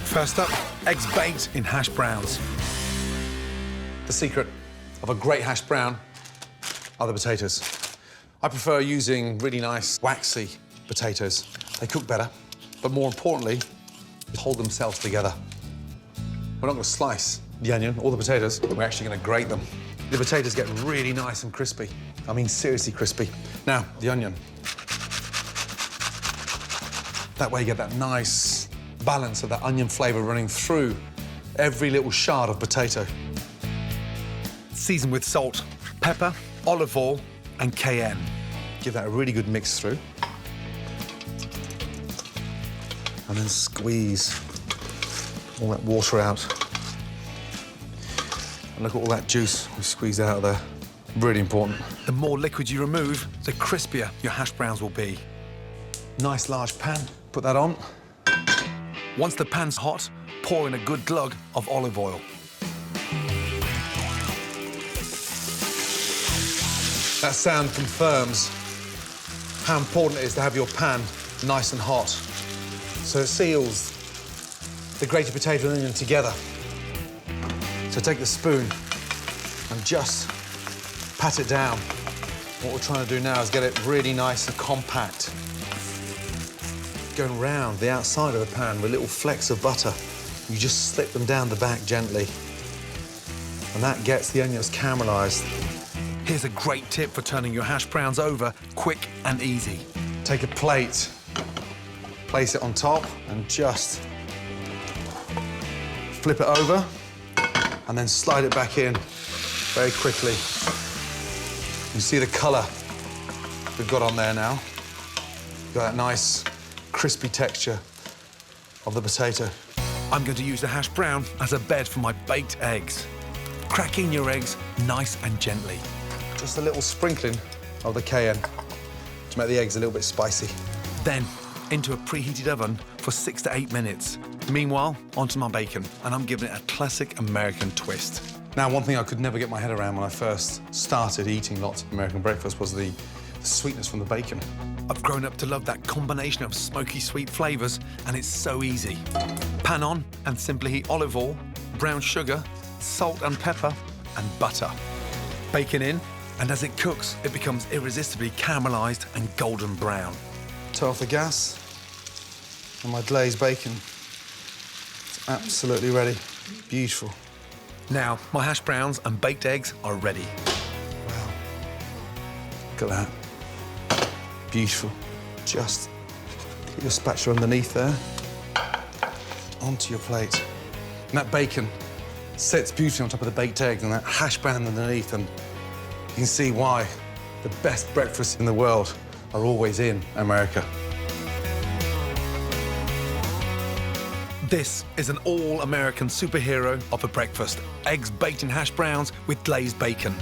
First up, eggs baked in hash browns. The secret of a great hash brown are the potatoes. I prefer using really nice, waxy potatoes. They cook better, but more importantly, hold themselves together. We're not going to slice the onion or the potatoes, we're actually going to grate them. The potatoes get really nice and crispy. I mean, seriously crispy. Now, the onion. That way you get that nice balance of that onion flavour running through every little shard of potato. Season with salt, pepper, olive oil, and cayenne. Give that a really good mix through. And then squeeze all that water out. And look at all that juice we squeezed out of there. Really important. The more liquid you remove, the crispier your hash browns will be. Nice large pan, put that on. Once the pan's hot, pour in a good glug of olive oil. That sound confirms how important it is to have your pan nice and hot. So it seals the grated potato and onion together. So take the spoon and just pat it down. What we're trying to do now is get it really nice and compact. Going round the outside of the pan with little flecks of butter. You just slip them down the back gently. And that gets the onions caramelised. Here's a great tip for turning your hash browns over quick and easy. Take a plate, place it on top, and just flip it over, and then slide it back in very quickly. You see the colour we've got on there now. We've got that nice, crispy texture of the potato. I'm going to use the hash brown as a bed for my baked eggs. Crack in your eggs nice and gently. Just a little sprinkling of the cayenne to make the eggs a little bit spicy. Then, into a preheated oven for 6 to 8 minutes. Meanwhile, onto my bacon, and I'm giving it a classic American twist. Now, one thing I could never get my head around when I first started eating lots of American breakfast was the sweetness from the bacon. I've grown up to love that combination of smoky sweet flavours, and it's so easy. Pan on and simply heat olive oil, brown sugar, salt and pepper, and butter. Bacon in, and as it cooks, it becomes irresistibly caramelised and golden brown. Turn off the gas, and my glazed bacon is absolutely ready. Beautiful. Now, my hash browns and baked eggs are ready. Wow. Look at that. Beautiful. Just put your spatula underneath there, onto your plate. And that bacon sits beautifully on top of the baked eggs and that hash brown underneath, and you can see why the best breakfasts in the world are always in America. This is an all-American superhero of a breakfast. Eggs baked in hash browns with glazed bacon.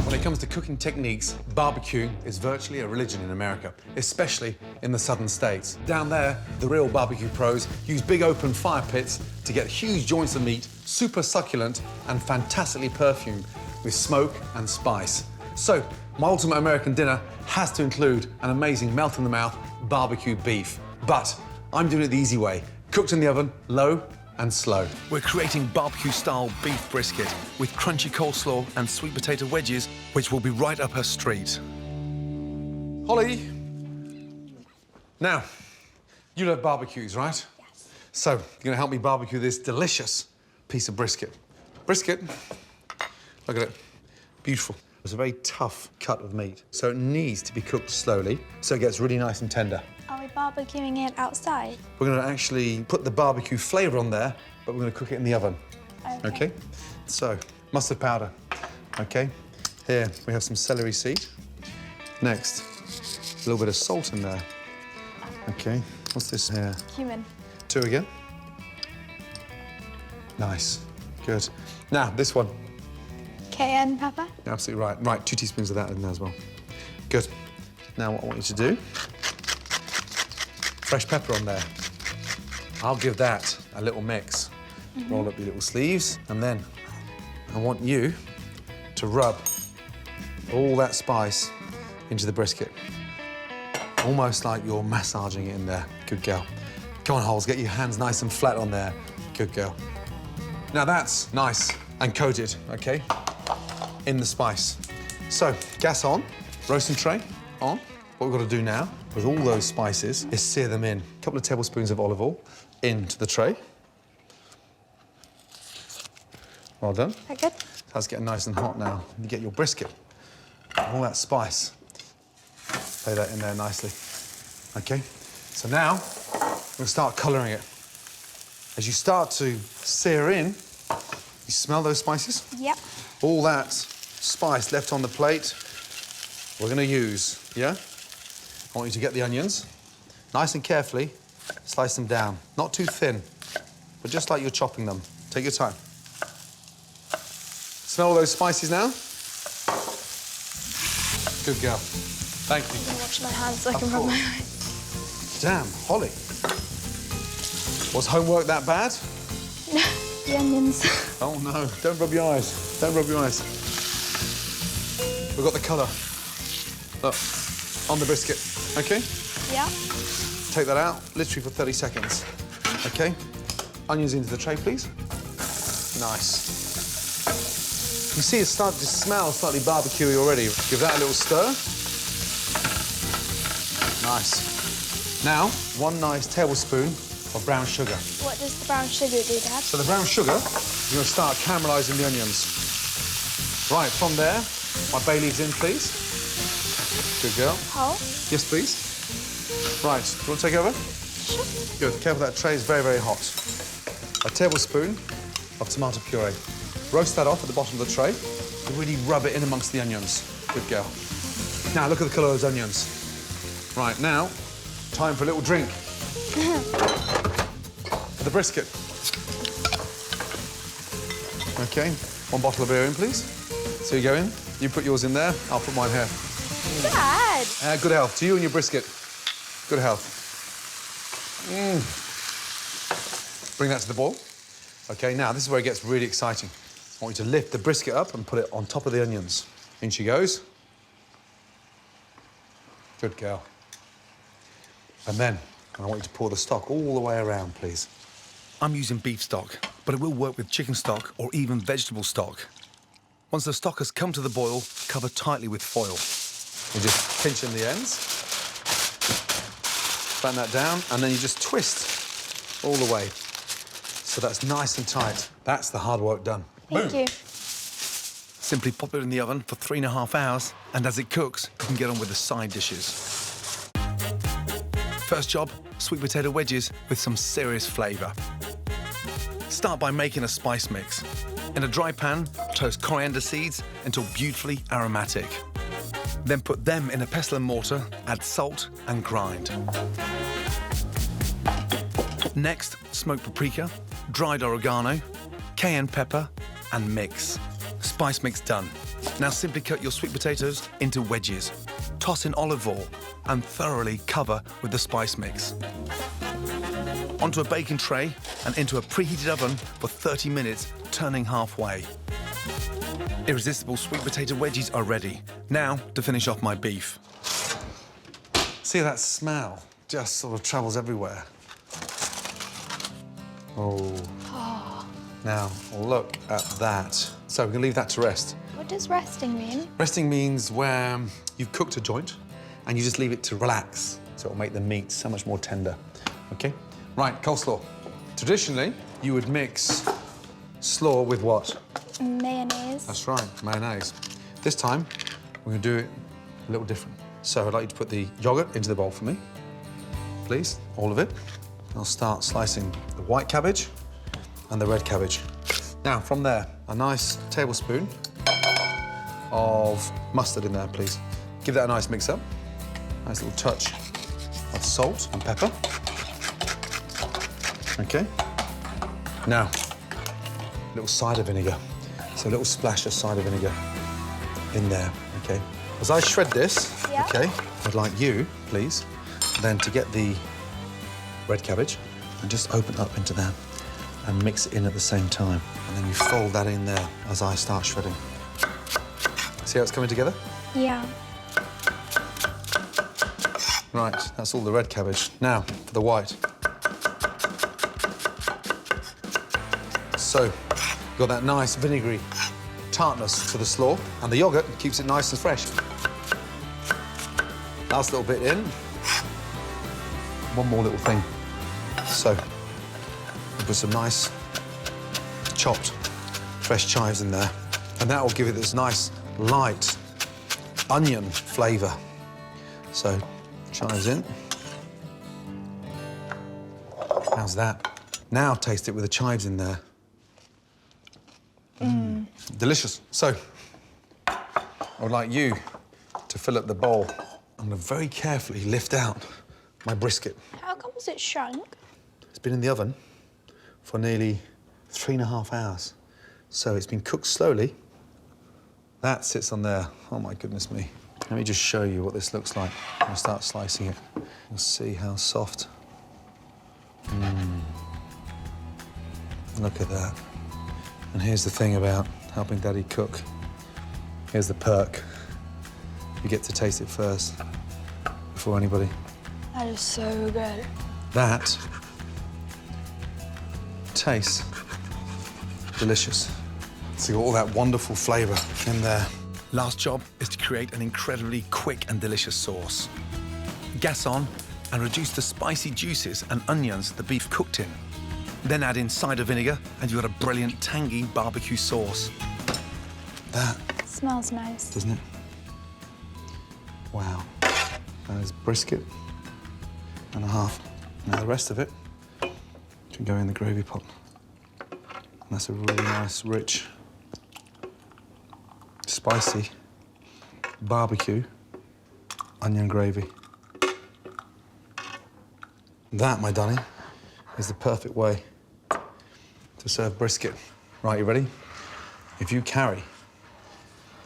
When it comes to cooking techniques, barbecue is virtually a religion in America, especially in the southern states. Down there, the real barbecue pros use big open fire pits to get huge joints of meat, super succulent and fantastically perfumed with smoke and spice. So, my ultimate American dinner has to include an amazing melt-in-the-mouth barbecue beef. But I'm doing it the easy way, cooked in the oven, low and slow. We're creating barbecue-style beef brisket with crunchy coleslaw and sweet potato wedges, which will be right up her street. Holly! Now, you love barbecues, right? Yes. So, you're gonna help me barbecue this delicious piece of brisket. Brisket, look at it, beautiful. It's a very tough cut of meat, so it needs to be cooked slowly so it gets really nice and tender. Are we barbecuing it outside? We're going to actually put the barbecue flavour on there, but we're going to cook it in the oven. Okay? So, mustard powder. Okay? Here, we have some celery seed. Next, a little bit of salt in there. Okay, what's this here? Cumin. 2 again. Nice, good. Now, this one. Cayenne pepper? Absolutely right. Right, 2 teaspoons of that in there as well. Good. Now, what I want you to do, fresh pepper on there. I'll give that a little mix. Roll up your little sleeves, and then I want you to rub all that spice into the brisket. Almost like you're massaging it in there. Good girl. Come on, Holes, get your hands nice and flat on there. Good girl. Now that's nice and coated, okay, in the spice. So, gas on, roasting tray on. What we've got to do now, with all those spices, is sear them in. A couple of tablespoons of olive oil into the tray. Well done. That good? That's getting nice and hot now. You get your brisket, all that spice. Lay that in there nicely. Okay, so now we're gonna start colouring it. As you start to sear in, you smell those spices? Yep. All that spice left on the plate, we're gonna use, yeah? I want you to get the onions, nice and carefully, slice them down. Not too thin, but just like you're chopping them. Take your time. Smell all those spices now? Good girl. Thank you. I'm gonna wash my hands so I can rub my eyes. Damn, Holly. Was homework that bad? The onions. Oh no, don't rub your eyes. Don't rub your eyes. We've got the colour. Look, on the brisket, okay? Yeah. Take that out, literally for 30 seconds. Okay? Onions into the tray, please. Nice. You see it's starting to smell slightly barbecuey already. Give that a little stir. Nice. Now, 1 nice tablespoon of brown sugar. What does the brown sugar do, Dad? So the brown sugar, you're going to start caramelising the onions. Right, from there, my bay leaves in, please. Good girl. Whole? Yes, please. Right, do you want to take over? Sure. Good, careful, that tray is very, very hot. A tablespoon of tomato puree. Roast that off at the bottom of the tray. Really rub it in amongst the onions. Good girl. Now, look at the colour of those onions. Right, now, time for a little drink. For the brisket. OK, 1 bottle of beer in, please. So you go in, you put yours in there, I'll put mine here. Dad! Good health to you and your brisket. Good health. Bring that to the boil. OK, now this is where it gets really exciting. I want you to lift the brisket up and put it on top of the onions. In she goes. Good girl. And then I want you to pour the stock all the way around, please. I'm using beef stock, but it will work with chicken stock or even vegetable stock. Once the stock has come to the boil, cover tightly with foil. You just pinch in the ends, flatten that down, and then you just twist all the way. So that's nice and tight. That's the hard work done. Thank you. Simply pop it in the oven for 3.5 hours, and as it cooks, you can get on with the side dishes. First job, sweet potato wedges with some serious flavour. Start by making a spice mix. In a dry pan, toast coriander seeds until beautifully aromatic. Then put them in a pestle and mortar, add salt and grind. Next, smoked paprika, dried oregano, cayenne pepper, and mix. Spice mix done. Now simply cut your sweet potatoes into wedges. Toss in olive oil and thoroughly cover with the spice mix. Onto a baking tray and into a preheated oven for 30 minutes, turning halfway. Irresistible sweet potato wedges are ready. Now to finish off my beef. See that smell? Just sort of travels everywhere. Oh. Now, look at that. So we can leave that to rest. What does resting mean? Resting means where you've cooked a joint and you just leave it to relax, so it'll make the meat so much more tender. OK? Right, coleslaw. Traditionally, you would mix slaw with what? Mayonnaise. That's right, mayonnaise. This time, we're going to do it a little different. So I'd like you to put the yoghurt into the bowl for me, please, all of it. I'll start slicing the white cabbage and the red cabbage. Now, from there, a nice tablespoon of mustard in there, please. Give that a nice mix up. Nice little touch of salt and pepper. OK. Now, a little cider vinegar. So a little splash of cider vinegar in there, OK? As I shred this, Yeah. OK, I'd like you, please, then to get the red cabbage and just open up into that and mix it in at the same time. And then you fold that in there as I start shredding. See how it's coming together? Yeah. Right, that's all the red cabbage. Now, for the white. So you've got that nice vinegary tartness to the slaw, and the yogurt keeps it nice and fresh. Last little bit in. One more little thing. So we'll put some nice chopped fresh chives in there, and that will give it this nice light onion flavour. So chives in. How's that? Now taste it with the chives in there. Delicious. So I would like you to fill up the bowl. I'm going to very carefully lift out my brisket. How come it shrunk? It's been in the oven for nearly 3.5 hours. So it's been cooked slowly. That sits on there. Oh, my goodness me. Let me just show you what this looks like. I'm going to start slicing it. You'll see how soft. Look at that. And here's the thing about helping Daddy cook. Here's the perk. You get to taste it first before anybody. That is so good. That tastes delicious. So you've got all that wonderful flavour in there. Last job is to create an incredibly quick and delicious sauce. Gas on and reduce the spicy juices and onions the beef cooked in. Then add in cider vinegar and you've got a brilliant tangy barbecue sauce. That Smells nice. doesn't it? Wow. That is brisket and a half. Now the rest of it can go in the gravy pot. And that's a really nice, rich, spicy barbecue onion gravy. That, my darling, is the perfect way to serve brisket. Right, you ready? If you carry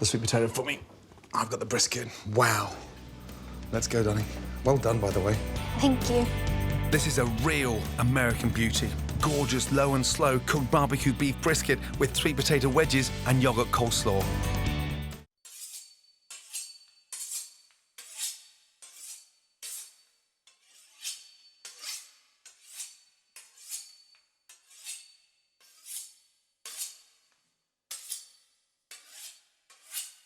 the sweet potato for me, I've got the brisket. Wow. Let's go, darling. Well done, by the way. Thank you. This is a real American beauty. Gorgeous, low and slow cooked barbecue beef brisket with sweet potato wedges and yogurt coleslaw.